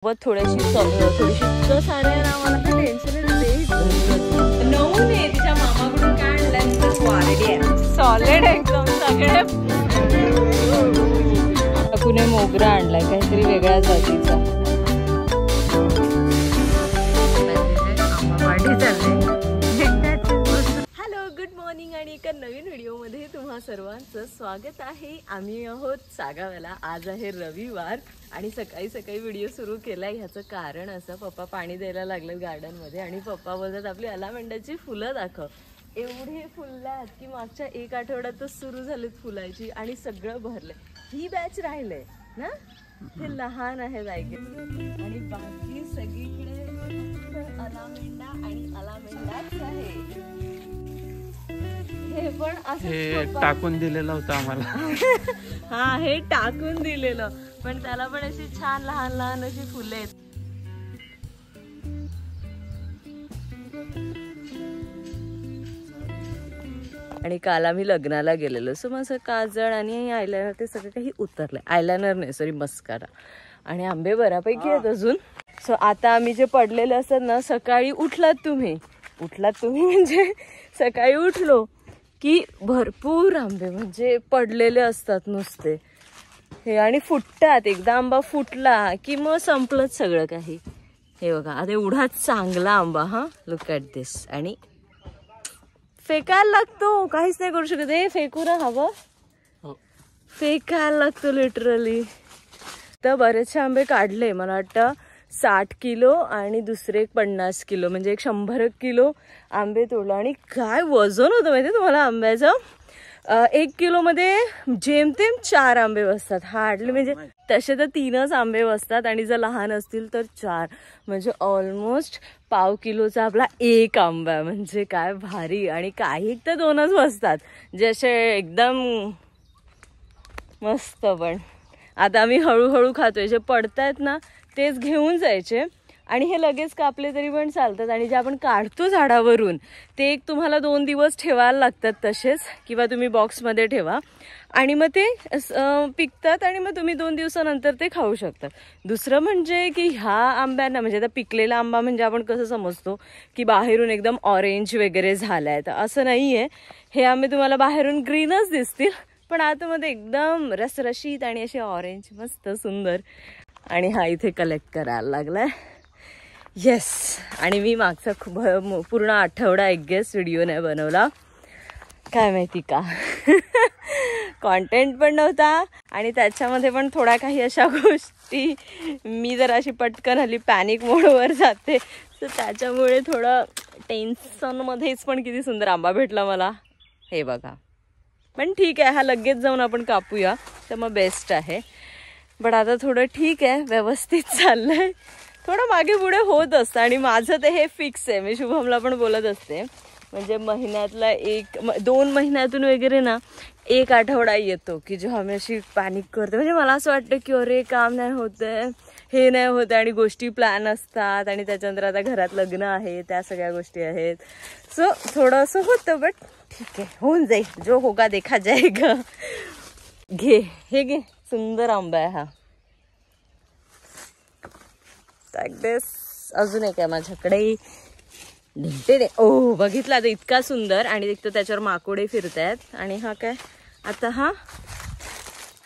व थोडीशी कस आणायला आम्हाला तर टेन्शन नऊने तिच्या मामाकडून काय आणलं क्वालिटी आहे सॉलिड एकदम सगळे कुणी मोगरा आणलाय काहीतरी वेगळ्या जातीचा हॅलो गुड मॉर्निंग आणि एका नवीन व्हिडिओमध्ये तुम्हा सर्वांचं स्वागत आहे। आम्ही आहोत सागाव्याला। आज आहे रविवार आणि सकाळी सकाळी व्हिडिओ सुरू केलाय। ह्याचं कारण असं पप्पा पाणी द्यायला लागले गार्डन मध्ये आणि पप्पा बोलतात आपली अलामेंडाची फुलं दाखव। एवढे फुलल्यात की मागच्या एक आठवड्यातच सुरू झालेत फुलायची आणि सगळं भरलंय। ही बॅच राहिलंय ना, हे लहान आहेत ऐके आणि बाकी सगळीकडे अलामेंडा आणि अलामेंडाच आहे। हे पण असं टाकून दिलेलं होतं आम्हाला हा हे टाकून दिलेलं पण त्याला पण अशी छान लहान लहान अशी फुले आहेत। आणि काल आम्ही लग्नाला गेलेलो सो माझं काजळ आणि आयलायनर ते सगळं काही उतरलंय। आयलायनर नाही सॉरी मस्कारा आणि आंबे बऱ्यापैकी आहेत अजून। सो आता आम्ही जे पडलेले असतात ना, सकाळी उठलात तुम्ही म्हणजे सकाळी उठलो की भरपूर आंबे म्हणजे पडलेले असतात नुसते हे आणि फुटतात। एकदा आंबा फुटला की मग संपलंच सगळं काही। हे बघा आता एवढा चांगला आंबा, हा लुक ॲट दिस, आणि फेकायला लागतो, काहीच नाही करू शकत। हे फेकू ना हवं, फेकायला लागतो लिटरली। तर बरेचसे आंबे काढले, मला वाटतं 60 किलो आणि दुसरे 50 किलो म्हणजे 100 किलो आंबे तोडलं। आणि काय वजन होतं माहिती तुम्हाला आंब्याचं? 1 किलो मध्ये जेमतेम 4 आंबे बसतात हार्डली, म्हणजे तसे तर 3च आंबे बसतात आणि जर लहान असतील तर 4, म्हणजे ऑलमोस्ट पाव किलोचा आपला एक आंबा। म्हणजे काय भारी। आणि काही तर 2च बसतात जसे एकदम मस्त। पण आता आम्ही हळूहळू खातोय, जे पडतायत ना तेच घेऊन जायचे आणि हे लगेच कापले तरी पण चालतात। आणि जे आपण काढतो झाडावरून ते एक तुम्हाला 2 दिवस ठेवायला लागतात तसेच, किंवा तुम्ही बॉक्समध्ये ठेवा आणि मग ते पिकतात आणि मग तुम्ही 2 दिवसानंतर ते खाऊ शकतात। दुसरं म्हणजे की ह्या आंब्यांना म्हणजे आता पिकलेला आंबा म्हणजे आपण कसं समजतो की बाहेरून एकदम ऑरेंज वगैरे झालाय, तर असं नाही आहे। हे आंबे तुम्हाला बाहेरून ग्रीनच दिसतील पण आतमध्ये एकदम रसरशीत आणि असे ऑरेंज मस्त सुंदर। आणि हा इथे कलेक्ट करायला लागलाय, येस। आणि मी मागचा पूर्ण आठवडा एक गेस व्हिडिओ नाही बनवला, काय माहिती का कॉन्टेंट पण नव्हता आणि त्याच्यामध्ये पण थोडा काही अशा गोष्टी मी जर अशी पटकन हल्ली पॅनिक मोडवर जाते, तर त्याच्यामुळे थोडं टेन्शनमध्येच। पण किती सुंदर आंबा भेटला मला, हे बघा। पण ठीक आहे, हा लगेच जाऊन आपण कापूया तर मग बेस्ट आहे। बट आता थोडं ठीक आहे, व्यवस्थित चाललंय, थोडं मागे पुढे होत असतं। आणि माझं ते हे फिक्स आहे, मी शुभमला पण बोलत असते, म्हणजे महिन्यातला 2 महिन्यातून वगैरे ना 1 आठवडा येतो की जेव्हा मी अशी पॅनिक करते। म्हणजे मला असं वाटतं की अरे काम नाही होतंय, हे नाही होतं आणि गोष्टी प्लॅन असतात आणि त्याच्यानंतर आता घरात लग्न आहे, त्या सगळ्या गोष्टी आहेत। सो थोडं असं होतं, बट ठीक आहे, होऊन जाईल, जो होगा देखा जाएगा। घे हे घे, सुंदर आंबा आहे हा। अजून एक आहे माझ्याकडे, ओ बघितला तर इतका सुंदर, आणि एक तर त्याच्यावर माकोडे फिरतायत। आणि हा काय आता हा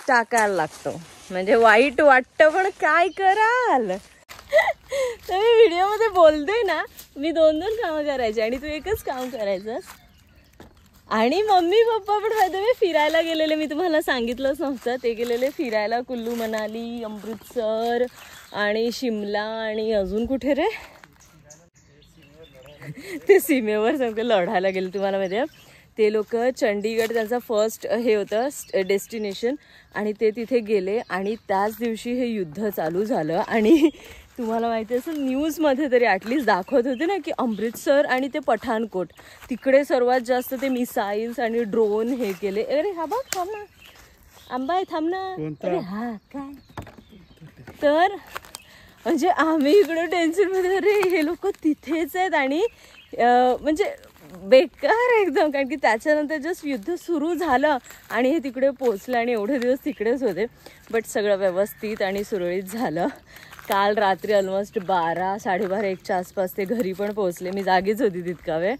टाकायला लागतो, म्हणजे वाईट वाटतं पण काय कराल तर मी व्हिडिओ मध्ये बोलते ना, मी 2 कामं करायची आणि तू एकच काम करायचं। आणि मम्मी पप्पा पण माहिती फिरायला गेलेले, मी तुम्हाला सांगितलंच नव्हतं, ते गेलेले फिरायला कुल्लू मनाली, अमृतसर आणि शिमला आणि अजून कुठे रे ते सीमेवर सगळे लढायला गेले। तुम्हाला माहिती आहे ते लोक चंडीगड त्यांचा फर्स्ट हे होतं डेस्टिनेशन आणि ते तिथे गेले आणि त्याच दिवशी हे युद्ध चालू झालं। आणि तुम्हाला माहिती असेल न्यूजमध्ये तरी ॲटलिस्ट दाखवत होते ना की अमृतसर आणि ते पठाणकोट तिकडे सर्वात जास्त ते मिसाईल्स आणि ड्रोन हे केले। अरे हा बघ थांब ना, आंबा आहे, थांब ना। अरे हा काय, तर म्हणजे आम्ही इकडं टेन्शनमध्ये, अरे हे लोक तिथेच आहेत आणि म्हणजे बेकार एकदम, कारण की त्याच्यानंतर जस्ट युद्ध सुरू झालं आणि हे तिकडे पोचलं आणि एवढे दिवस तिकडेच होते। बट सगळं व्यवस्थित आणि सुरळीत झालं काल रात्री ऑलमोस्ट 12, 12:30, 1च्या आसपास ते घरी पण पोहोचले. मी जागीच होती तितका वेळ.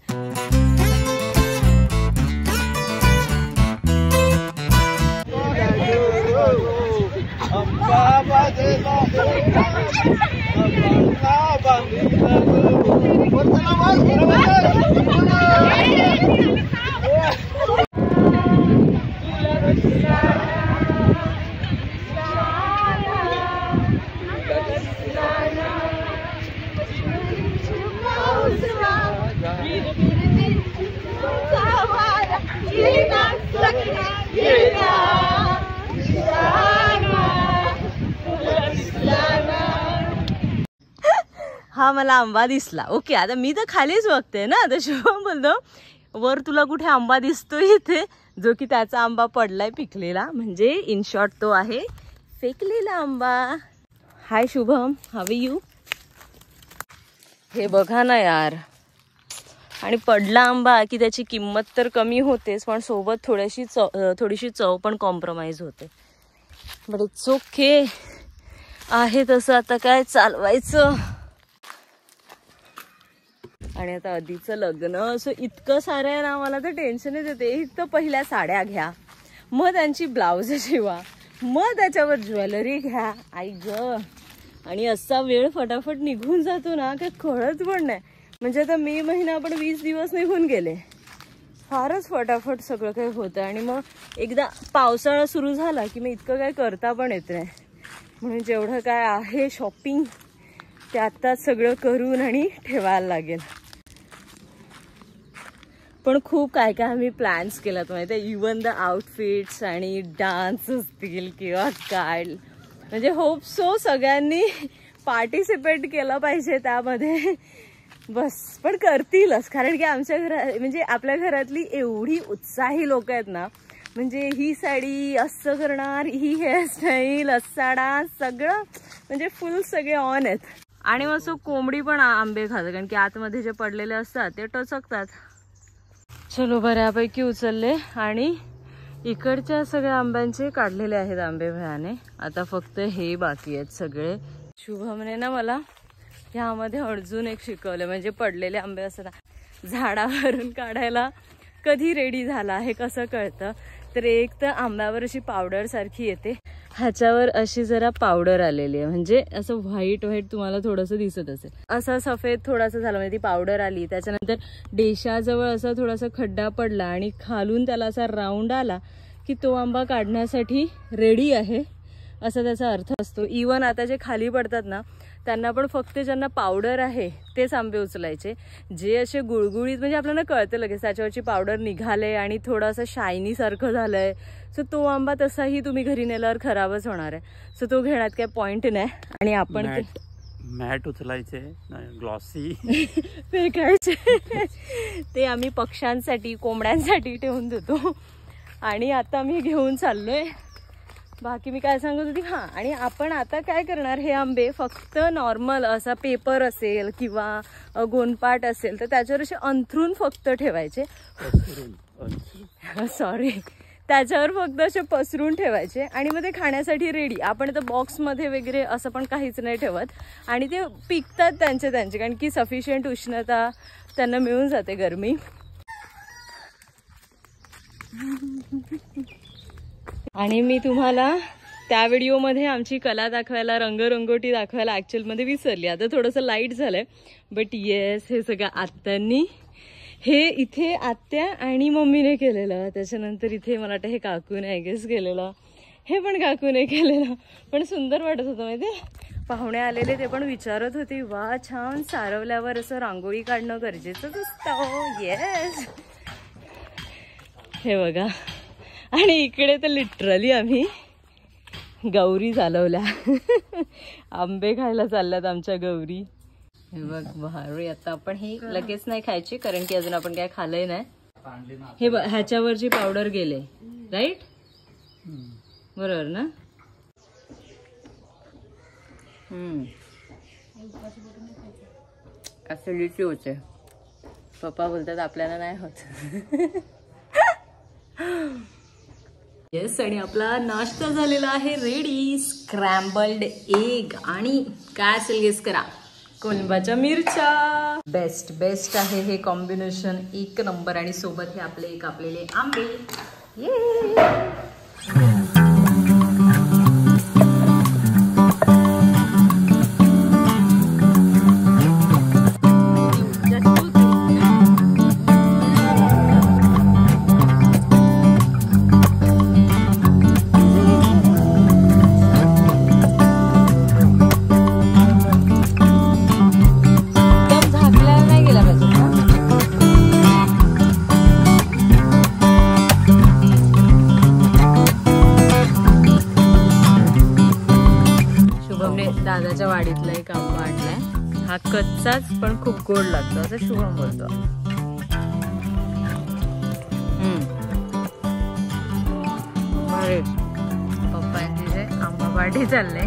हा मला आंबा दिसला. ओके, आता मी तर खालीच बघते ना. आता शुभम बोलतो वर तुला कुठे आंबा दिसतोय इथे, जो की त्याचा आंबा पडलाय पिकलेला, म्हणजे इन शॉर्ट तो आहे फेकलेला आंबा. हाय शुभम, हाव यू. हे बघा ना यार, आणि पडला आंबा की त्याची किंमत तर कमी होतेच, पण सोबत थोडीशी चव पण कॉम्प्रोमाइज होते. बट इट्स ओके, आहे तसं आता काय चालवायचं. आणि आता आधीचं लग्न असं इतकं सारं आहे ना, मला तर टेन्शनच येते. एक तर पहिल्या साड्या घ्या, मग त्यांची ब्लाउज शिवा, मग त्याच्यावर ज्वेलरी घ्या. आई ग, आणि असा वेळ फटाफट निघून जातो ना, काय कळत पण नाही. म्हणजे आता मे महिना आपण 20 दिवस निघून गेले, फारच फटाफट सगळं काही होतं. आणि मग एकदा पावसाळा सुरू झाला की मग इतकं काय करता पण येत नाही. म्हणून जेवढं काय आहे शॉपिंग ते आत्ताच सगळं करून आणि ठेवायला लागेल. पण खूप काय काय आम्ही प्लॅन्स केलात माहिती आहे. इवन द आउटफिट्स आणि डान्स असतील किंवा काय, म्हणजे होप सो सगळ्यांनी पार्टिसिपेट केलं पाहिजे त्यामध्ये. बस, पण करतीलच, कारण की आमच्या घरात म्हणजे आपल्या घरातली एवढी उत्साही लोक आहेत ना. म्हणजे ही साडी असं करणार, ही हेअरस्टाईल, असा डान्स, सगळं म्हणजे फुल सगळे ऑन आहेत. आणि मग असं कोंबडी पण आंबे खातात, कारण की आतमध्ये जे पडलेले असतात ते टचकतात. चलो, बऱ्यापैकी उचलले आणि इकडच्या सगळ्या आंब्यांचे काढलेले आहेत आंबे भयाने. आता फक्त हे बाकी आहेत सगळे. शुभमने ना मला ह्यामध्ये अजून एक शिकवलं, म्हणजे पडलेले आंबे असतात झाडावरून काढायला कधी रेडी झाला हे कसं कळतं. तर एक तर आंब्यावर अशी पावडर सारखी येते, ह्याच्यावर अशी जरा पावडर आलेली आहे, म्हणजे असं व्हाईट व्हाईट तुम्हाला थोडंसं दिसत असेल. असा सफेद थोडासा झाला म्हणजे ती पावडर आली. त्याच्यानंतर देशाजवळ असा थोडासा खड्डा पडला आणि खालून त्याला असा राऊंड आला की तो आंबा काढण्यासाठी रेडी आहे, असा त्याचा अर्थ असतो. इवन आता जे खाली पडतात ना, त्यांना पण फक्त ज्यांना पावडर आहे तेच आंबे उचलायचे. जे असे गुळगुळीत म्हणजे आपल्याला कळतं लगेच त्याच्यावरची पावडर निघाले आणि थोडंसं शायनी सारखं झालंय, सो तो आंबा तसाही तुम्ही घरी नेल्यावर खराबच होणार आहे. सो तो घेण्यात काही पॉइंट नाही. आणि आपण मॅट उचलायचे, ग्लॉसी फेकायचे, ते आम्ही पक्ष्यांसाठी, कोंबड्यांसाठी ठेवून देतो. आणि आता मी घेऊन चाललोय. बाकी मी काय सांगत होती, हां, आणि आपण आता काय करणार, हे आंबे फक्त नॉर्मल असा पेपर असेल किंवा गोनपाट असेल तर त्याच्यावर असे अंथरून फक्त ठेवायचे. सॉरी, त्याच्यावर फक्त असे पसरून ठेवायचे आणि मग ते खाण्यासाठी रेडी. आपण तर बॉक्समध्ये वगैरे असं पण काहीच नाही ठेवत. आणि ते पिकतात त्यांचे, कारण की सफिशियंट उष्णता त्यांना मिळून जाते, गरमी. आणि मी तुम्हाला त्या व्हिडिओमध्ये आमची कला दाखवायला, रंगरंगोटी दाखवायला ॲक्च्युअलमध्ये विसरली. आता थोडंसं लाईट झालंय, बट येस, हे सगळं आत्यांनी, हे इथे आत्या आणि मम्मीने केलेलं. त्याच्यानंतर इथे मला वाटतं हे काकूने आय गेस केलेलं, हे पण काकूने केलेलं. पण सुंदर वाटत होतं माहिती. पाहुणे आलेले ते पण विचारत होते, वा छान, सारवल्यावर असं रांगोळी काढणं गरजेचंच असतं. येस, हे बघा. आणि इकडे तर लिटरली आम्ही गौरी चालवल्या. आंबे खायला चालल्यात आमच्या गौरी. हे बघ भारी. आता आपण हे लगेच नाही खायची, कारण की अजून आपण काय खाल्लंय नाही. हे बघ, ह्याच्यावरची पावडर गेले, राईट, बरोबर ना. ऍसिडिटी होते, पप्पा बोलतात, आपल्याला नाही होत. येस, आणि आपला नाश्ता झालेला आहे रेडी. स्क्रॅम्बल्ड एग आणि काय असेल गेस करा, कोलंबाच्या मिरच्या. बेस्ट आहे हे कॉम्बिनेशन, एक नंबर. आणि सोबत हे आपले कापलेले आंबे. दादाच्या वाडीतला एक आंबा आणलाय. हा कच्चाच पण खूप गोड लागतो असं शुभम बोलतो. अरे पप्पांची जे आंबा पार्टी चाललंय,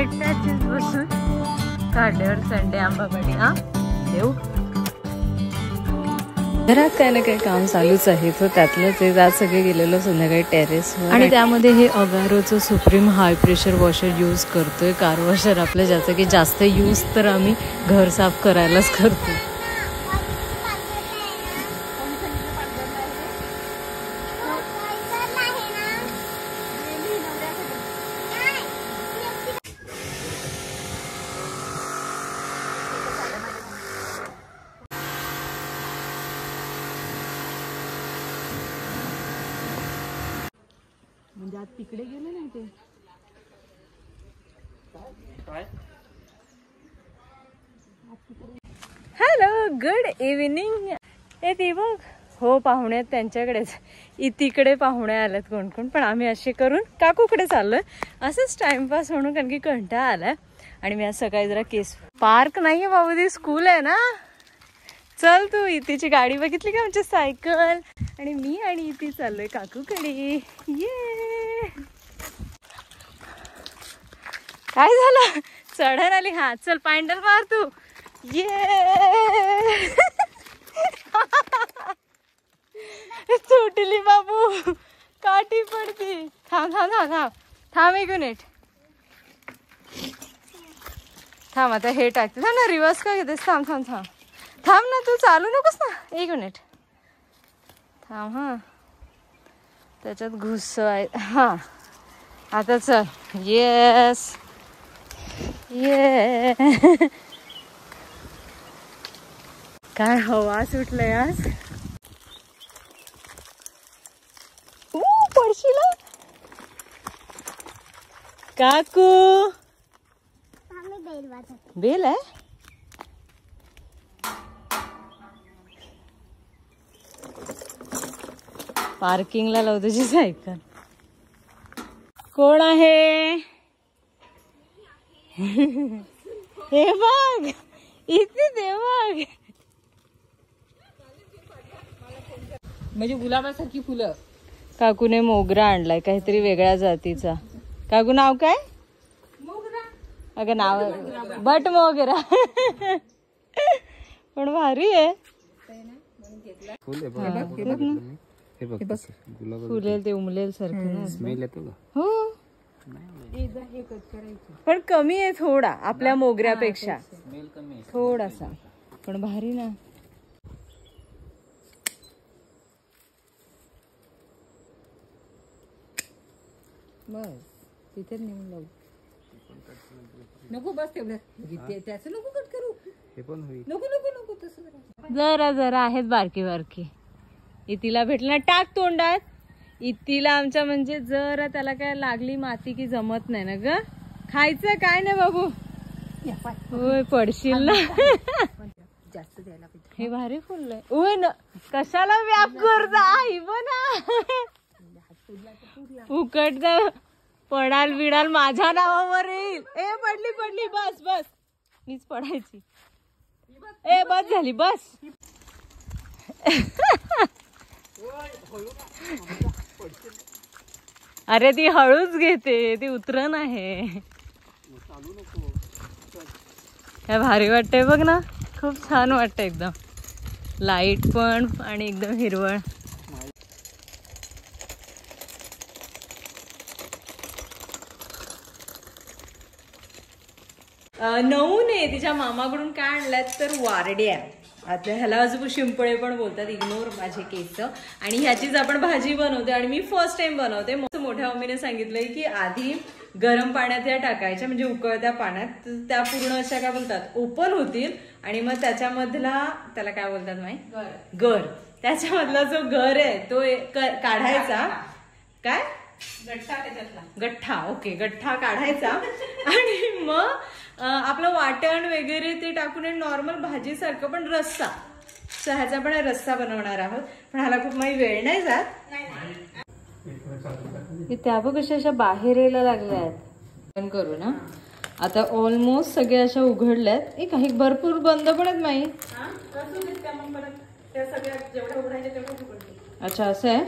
एकट्याचीच बसून काढल्यावर संडे आंबा पार्टी. हा देऊ घरात काही ना काही काम चालूच आहे. तो त्यातलंच आहे. आज सगळे गेलेलो संध्याकाळी टेरेसवर, आणि त्यामध्ये हे अगारोचं supreme high pressure washer use करतोय. कार वॉशर आपलं, ज्याचं की जास्त यूज तर आम्ही घर साफ करायलाच करतो. म्हणजे आज तिकडे गेले नाही ते. Hello, good evening. हे ती बघ, हो पाहुणे त्यांच्याकडेच. इतिकडे पाहुणे आलेत कोण कोण, पण आम्ही असे करून काकूकडे चाललोय असंच टाइमपास म्हणून, कारण की कंटाळा आलाय. आणि मी आज सकाळी जरा केस, पार्क नाहीये बाबू, ती स्कूल आहे ना. चल तू, इतीची गाडी बघितली का, आमची सायकल. आणि मी आणि इती चाललोय काकूकडे. ये काय झालं, चढण आली. हा चल, पॅन्डल मार तू. ये तुटली बाबू, काठी पडती. थांब थांब थांब थांब थांब, एक मिनिट थांब. आता हे टाकते. थांब ना, रिवर्स का घेतेस. थांब थांब थांब थांब ना, तू चालू नकोस ना, एक मिनिट थांब. हा त्याच्यात घुस आहे. हा आता चल. येस ये काय हवा सुटलंय आज. पडशील काकू. बेल आहे. पार्किंगला लाव तुझी सायकल. कोण आहे हे बघ, इथे ते बघ. म्हणजे गुलाबासारखी फुलं. काकूने मोगरा आणलाय, काहीतरी वेगळ्या जातीचा. काकू नाव काय. अगं नाव बट मोगरा. पण भारी आहे. फुलेल ते उमलेल सारखं स्मेल येतो. हो पण कमी आहे थोडा आपल्या मोगऱ्यापेक्षा, थोडासा, पण भारी ना. बस तिथे नेऊन लावू नको. बस तेवढं त्याचं नको कट करू. हे पण होईल. नको नको नको तसं. जरा जरा आहेत बारकी बारकी. इतीला भेटलं टाक तोंडात. इतीला आमच्या म्हणजे जरा त्याला काय लागली माती की जमत नाही ना ग. खायचं काय नाही बाबू. होय पडशील ना. जास्त द्यायला पाहिजे. हे भारी फुल आहे. ओय ना कशाला व्याप करता आई बना. फुकट जा पडाल बिडाल माझ्या नावावर येईल. ए पडली पडली. बस बस मीच पडायची. ए बस झाली बस. अरे ती हळूच घेते, ती उतरण आहे. काय भारी वाटतंय बघ ना, खूप छान वाटतं. एकदम लाईट पण आणि एकदम हिरवळ. नऊने तिच्या मामाकडून काय आणल्यात तर वारड्या. आता ह्याला अजून शिंपळे पण बोलतात, इग्नोर माझे केस. आणि ह्याचीच आपण भाजी बनवते आणि मी फर्स्ट टाइम बनवते. मस्त मोठ्या मम्मीने सांगितलंय की आधी गरम पाण्यात या टाकायच्या, म्हणजे उकळत्या पाण्यात, त्या पूर्ण अशा काय बोलतात ओपन होतील आणि मग त्याच्यामधला त्याला काय बोलतात माहिती, गर, त्याच्यामधला जो गर आहे तो काढायचा. काय गठ्ठा त्याच्यातला, गठ्ठा, ओके, गठ्ठा काढायचा आणि मग आपलं वाटण वगैरे ते टाकून नॉर्मल भाजीसारखं पण रस्सा. सो ह्याचा पण रस्सा बनवणार आहोत, पण ह्याला खूप काही वेळ नाही जात. त्या बघ कशा अशा बाहेर यायला लागल्यात. पण करू ना आता, ऑलमोस्ट सगळ्या अशा उघडल्यात. काही भरपूर बंद पण आहेत माई. अच्छा असं आहे.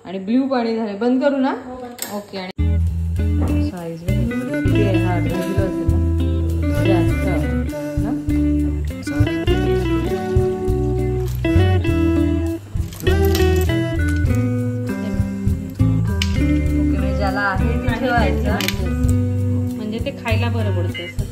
आणि ब्ल्यू पाणी झाले, बंद करू ना. ओके. आणि साईज किती आहे हा, 18 किलो असेल ना, जास्त आहे ना. ओके, म्हणजे ज्याला आहे ते ठेवायचं, म्हणजे ते खायला बरं पडतं असं.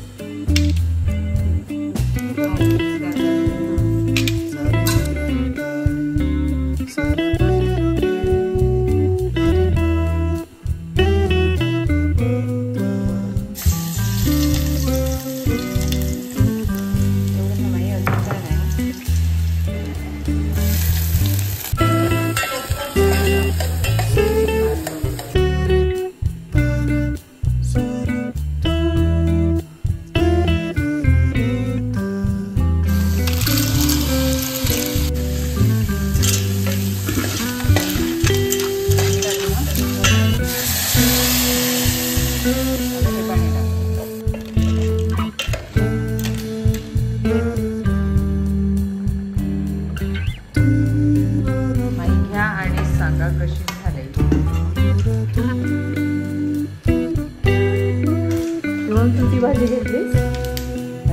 किती भाजी घेतलीस?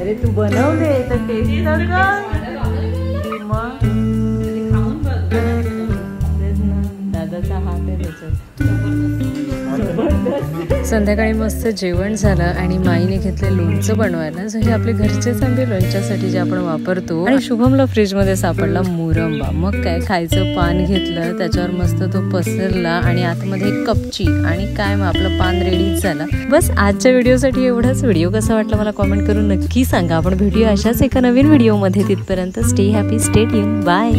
अरे तू बनवले तर टेस्ट तर दादाचा हात आहे त्याच्यात. संध्याकाळी मस्त जेवण झालं आणि माईने घेतले लोणचं बनवायला. सो हे आपले घरचेच आंबे लोणच्यासाठी जे आपण वापरतो. आणि शुभमला फ्रीजमध्ये सापडला मुरंबा. मग काय, खायचं पान घेतलं, त्याच्यावर मस्त तो पसरला आणि आतमध्ये एक कपची आणि काय मग आपलं पान रेडीच झालं. बस आजच्या व्हिडिओसाठी एवढाच. व्हिडिओ कसा वाटला मला कॉमेंट करून नक्की सांगा. आपण भेटूया अशाच एका नवीन व्हिडिओमध्ये. तिथपर्यंत stay happy, stay tune, bye.